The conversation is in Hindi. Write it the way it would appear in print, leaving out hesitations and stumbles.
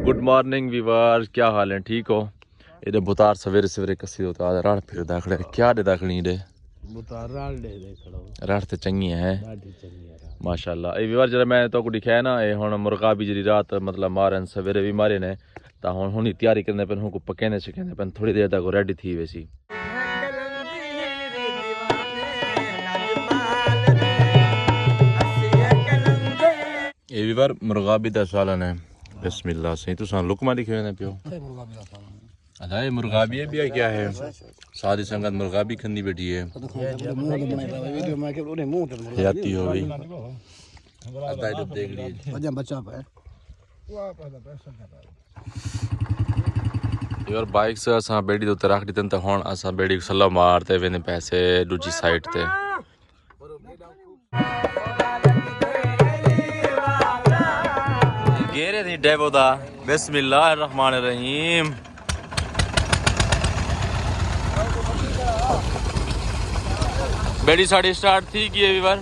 गुड मॉर्निंग वीवर, क्या हाल है? ठीक हो? इधर बुतार सवेरे सवेरे कसी होता है रात फिर दाखड़े क्या दे दाखड़ी दे बुतार रात ते चंगी है माशाल्लाह। ए वीवर जरा मैं तो को दिखाया ना ए हुन मुर्गा भी जरी रात मतलब मारन सवेरे भी मारे ने ता हुन हुनी तैयारी करने पे को पकेने छकेने पे थोड़ी देर तक रेडी थी वैसी। ए वीवर मुर्गा भी 10 साल ने बिस्मिल्लाह से तो सान लुकमा लिखे ने पियो अदा ये मुर्गा भी है क्या है सादी संगत मुर्गा भी खंदी बैठी है जाती हो गई अदा इधर देख लीजिए बच्चा बच्चा पे यार बाइक से असा बेड़ी तो रख दी त हुन असा बेड़ी को सल्ला मारते वेने पैसे दूजी साइड ते गेरे नहीं डेबोदा बिस्मिल्लाहिर्रहमानिर्रहीम। बेड़ी साड़ी स्टार्ट थी कि ये वीवर